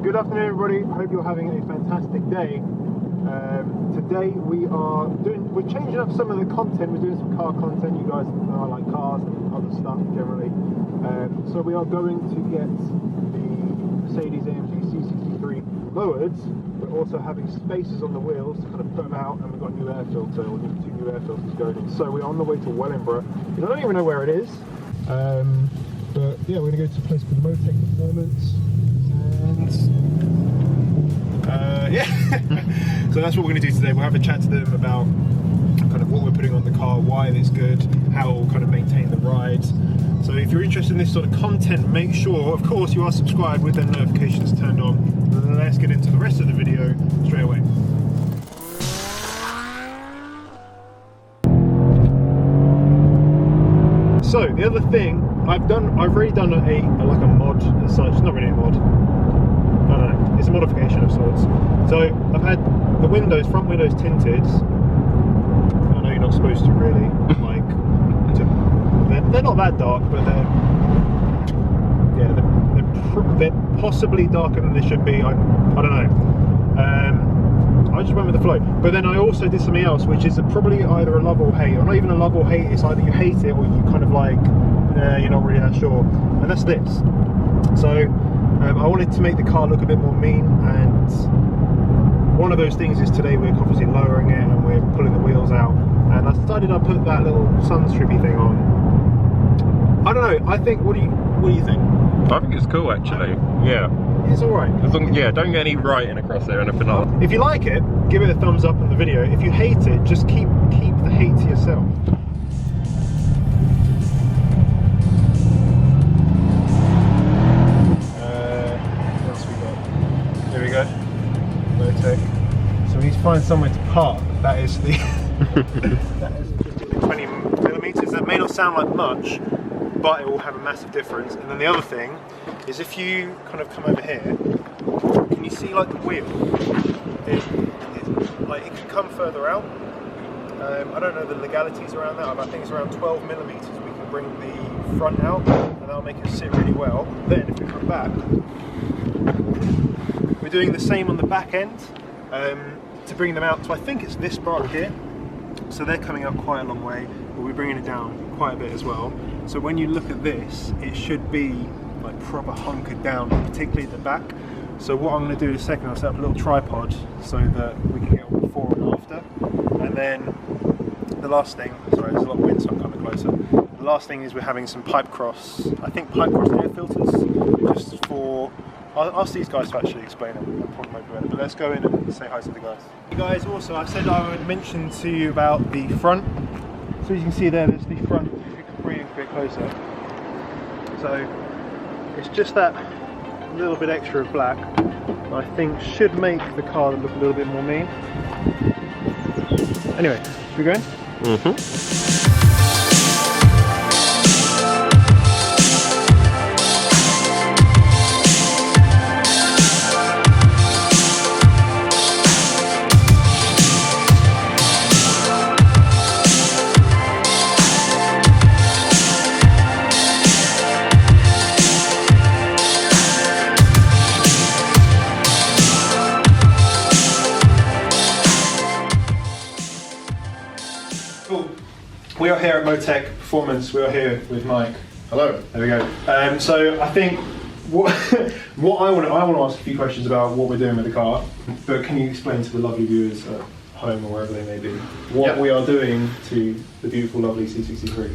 Good afternoon, everybody. I hope you're having a fantastic day. Today we're changing up some of the content. We're doing some car content. You guys like cars and other stuff generally. So we are going to get the Mercedes AMG C63 lowered. We're also having spacers on the wheels to kind of put them out, and we've got a new air filter. We've got 2 new air filters going in. So we're on the way to Wellingborough. I don't even know where it is. But yeah, we're going to go to a place called Motech Performance. Yeah, so that's what we're going to do today. We'll have a chat to them about kind of what we're putting on the car, why it's good, how we'll kind of maintain the rides. So if you're interested in this sort of content, make sure, of course, you are subscribed with the notifications turned on. Let's get into the rest of the video straight away. So the other thing I've already done like a mod as such. It's not really a mod. I don't know. It's a modification of sorts. So I've had the windows, front windows tinted. I know you're not supposed to really, like, they're not that dark, but they're possibly darker than they should be. I don't know. I just went with the flow. But then I also did something else, which is probably either a love or hate, or not even a love or hate. It's either you hate it or you kind of like, you're not really that sure. And that's this. So I wanted to make the car look a bit more mean, and one of those things is today we're obviously lowering it and we're pulling the wheels out. And I decided I'd put that little sun strippy thing on. I don't know. I think. What do you think? I think it's cool actually. Yeah. It's alright. Yeah, don't get any writing across there or anything like that. If you like it, give it a thumbs up on the video. If you hate it, just keep the hate to yourself. What else we got? Here we go. Motech. So we need to find somewhere to park. That is the that is just 20mm. That may not sound like much, but it will have a massive difference. And then the other thing is, if you kind of come over here, can you see like the wheel? Like it can come further out. I don't know the legalities around that. I think it's around 12mm. We can bring the front out, and that'll make it sit really well. Then if we come back, we're doing the same on the back end to bring them out. So I think it's this part here. So they're coming up quite a long way, but we're bringing it down quite a bit as well. So when you look at this, it should be like proper hunkered down, particularly at the back. So what I'm going to do in a second, I'll set up a little tripod so that we can get before and after. And then the last thing, sorry, there's a lot of wind, so I'm coming closer. The last thing is we're having some pipe cross, I think pipe cross air filters, just for, I'll ask these guys to actually explain it, they'll probably know better, but let's go in and say hi to the guys. You guys, also, I said I would mention to you about the front. So as you can see there's the front, if you can bring it a bit closer. So it's just that little bit extra of black, I think should make the car look a little bit more mean. Anyway, should we go in? Mm-hmm. We are here at Motech Performance. We are here with Mike. Hello. There we go. So I think what I want to ask a few questions about what we're doing with the car. But can you explain to the lovely viewers at home or wherever they may be what we are doing to the beautiful, lovely C63?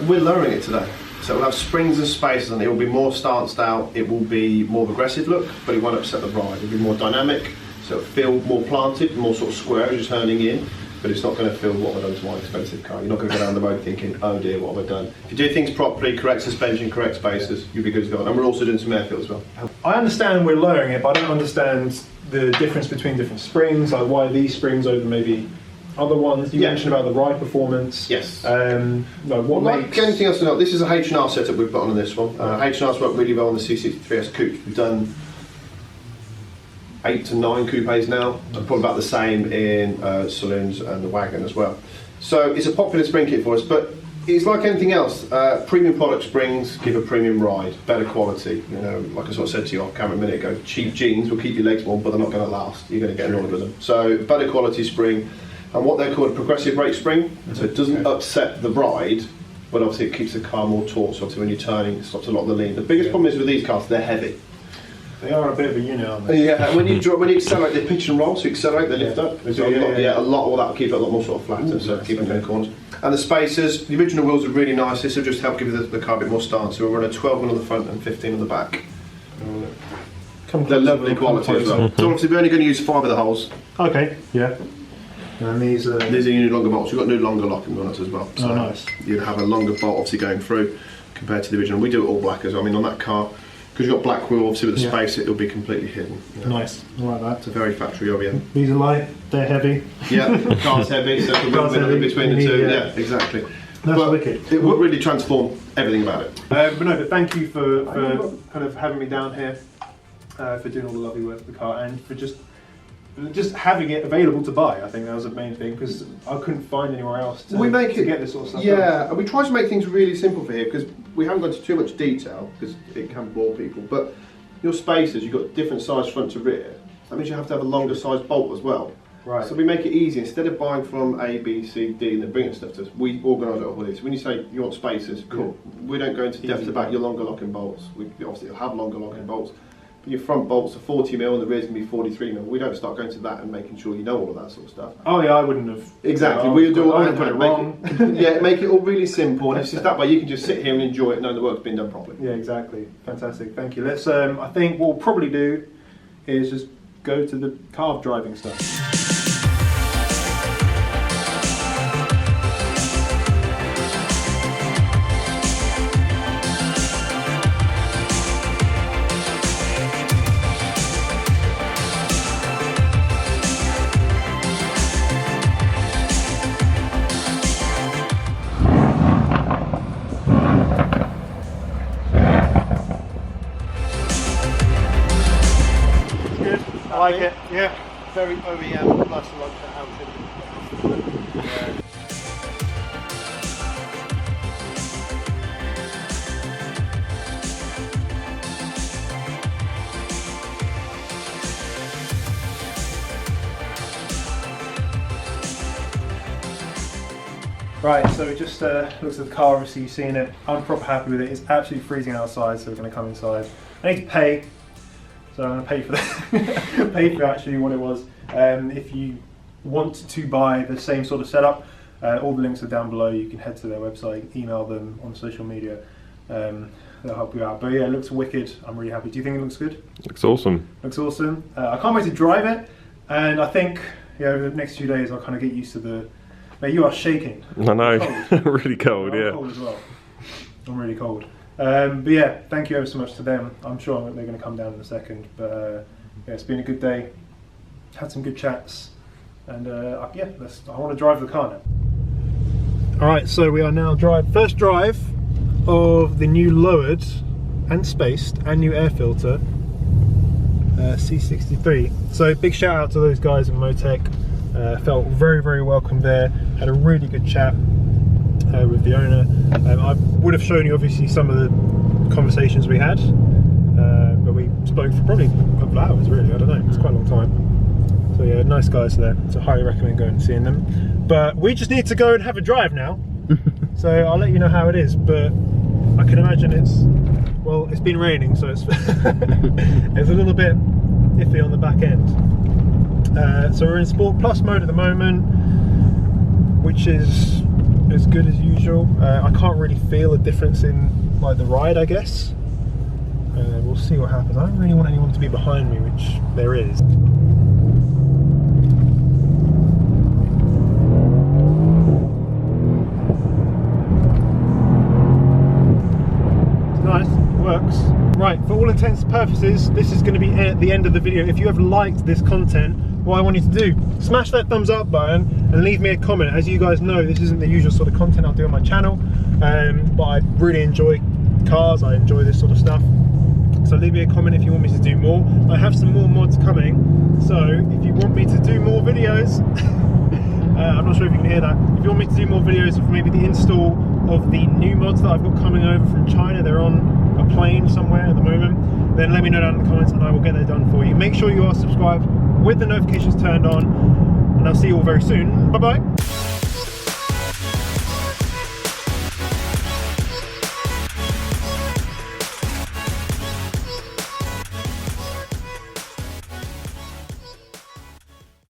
We're lowering it today. So we'll have springs and spacers, and it will be more stanced out. It will be more of an aggressive look, but it won't upset the ride. It'll be more dynamic, so it'll feel more planted, more sort of square, just turning in. But it's not going to feel what I've done to my expensive car. You're not going to go down the road thinking, oh dear, what have I done? If you do things properly, correct suspension, correct spacers, you'll be good to go. And we're also doing some air filters as well. I understand we're lowering it, but I don't understand the difference between different springs, like why these springs over maybe other ones. You mentioned about the ride performance. Yes. The only thing else to note, this is a H&R setup we've got on this one. H&R's worked really well on the C63S coupe. We've done 8 to 9 coupes now, and probably about the same in saloons and the wagon as well. So it's a popular spring kit for us, but It's like anything else. Premium product springs give a premium ride, better quality. You know, like I sort of said to you off camera a minute ago, cheap jeans will keep your legs warm, but they're not going to last. You're going to get annoyed with them. So better quality spring, and what they're called a progressive rate spring. So it doesn't upset the ride, but obviously it keeps the car more taut. So obviously when you're turning, it stops a lot of the lean. The biggest problem is with these cars, they're heavy. They are a bit of a unit, aren't they? Yeah, when you accelerate, they pitch and roll, so you accelerate, they lift up. So a lot of that will keep it a lot more sort of flatter, so keep them in corners. And the spacers, the original wheels are really nice. This will just help give the car a bit more stance. So we're running 12 on the front and 15 on the back. They're lovely quality as well. So obviously we're only going to use 5 of the holes. Okay, yeah. And these are new longer bolts. We've got new longer locking bolts as well. So nice. You'd have a longer bolt obviously going through compared to the original. We do it all black as well. I mean on that car, because you've got black wheel, obviously with the space, it'll be completely hidden. You know. Nice, I like that. It's a very factory OEM. These are light, they're heavy. Yeah, car's heavy, so it's a bit between the two. Yeah, exactly. That's wicked. It will really transform everything about it. But thank you for kind of having me down here, for doing all the lovely work with the car, and for just having it available to buy. I think that was the main thing, because I couldn't find anywhere else to get this sort of stuff. Yeah, and we try to make things really simple for here, because we haven't gone into too much detail, because it can bore people. But your spacers, you've got different size front to rear. So that means you have to have a longer size bolt as well. Right. So we make it easy. Instead of buying from A, B, C, D and then bringing stuff to us, we organise it all this. When you say you want spacers, cool. We don't go into depth about your longer locking bolts. We obviously have longer locking bolts. But your front bolts are 40mm and the rear's going to be 43mm. We don't start going to that and making sure you know all of that sort of stuff. Oh yeah, I wouldn't have. Exactly. We'll do I would put it wrong. Yeah, make it all really simple, and it's just that way you can just sit here and enjoy it knowing the work's been done properly. Yeah, exactly. Fantastic. Thank you. Let's. I think what we'll probably do is just go to the carb driving stuff. I like it, yeah. Very OEM plus a lot of outfit. Right, so we just looked at the car, obviously you've seen it. I'm proper happy with it. It's absolutely freezing outside, so we're going to come inside. I need to pay, so I'm going to pay for that. Pay for actually what it was. If you want to buy the same sort of setup, all the links are down below. You can head to their website, email them on social media. They'll help you out. But yeah, it looks wicked. I'm really happy. Do you think it looks good? Looks awesome. Looks awesome. I can't wait to drive it, and I think over the next few days I'll kind of get used to the. Mate, you are shaking. I know. Really cold. I'm cold as well. I'm really cold. But yeah, thank you ever so much to them. I'm sure they're going to come down in a second. But yeah, it's been a good day. Had some good chats, and yeah, I want to drive the car now. All right, so we are now first drive of the new lowered and spaced and new air filter C63. So big shout out to those guys at Motech. Felt very, very welcome there. Had a really good chat with the owner. I would have shown you obviously some of the conversations we had, but we spoke for probably a couple of hours really, I don't know, it's quite a long time. So yeah, nice guys there, so highly recommend going and seeing them. But we just need to go and have a drive now, so I'll let you know how it is, but I can imagine it's been raining, so it's, it's a little bit iffy on the back end. So we're in Sport Plus mode at the moment, which is as good as usual. I can't really feel a difference in like the ride, I guess. We'll see what happens. I don't really want anyone to be behind me, which there is. It's nice, it works. Right, for all intents and purposes, this is going to be at the end of the video. If you have liked this content, what I want you to do, smash that thumbs up button and leave me a comment. As you guys know, this isn't the usual sort of content I'll do on my channel, but I really enjoy cars, I enjoy this sort of stuff. So leave me a comment if you want me to do more. I have some more mods coming, so if you want me to do more videos, I'm not sure if you can hear that. If you want me to do more videos of maybe the install of the new mods that I've got coming over from China, they're on a plane somewhere at the moment, then let me know down in the comments and I will get that done for you. Make sure you are subscribed with the notifications turned on, and I'll see you all very soon. Bye bye.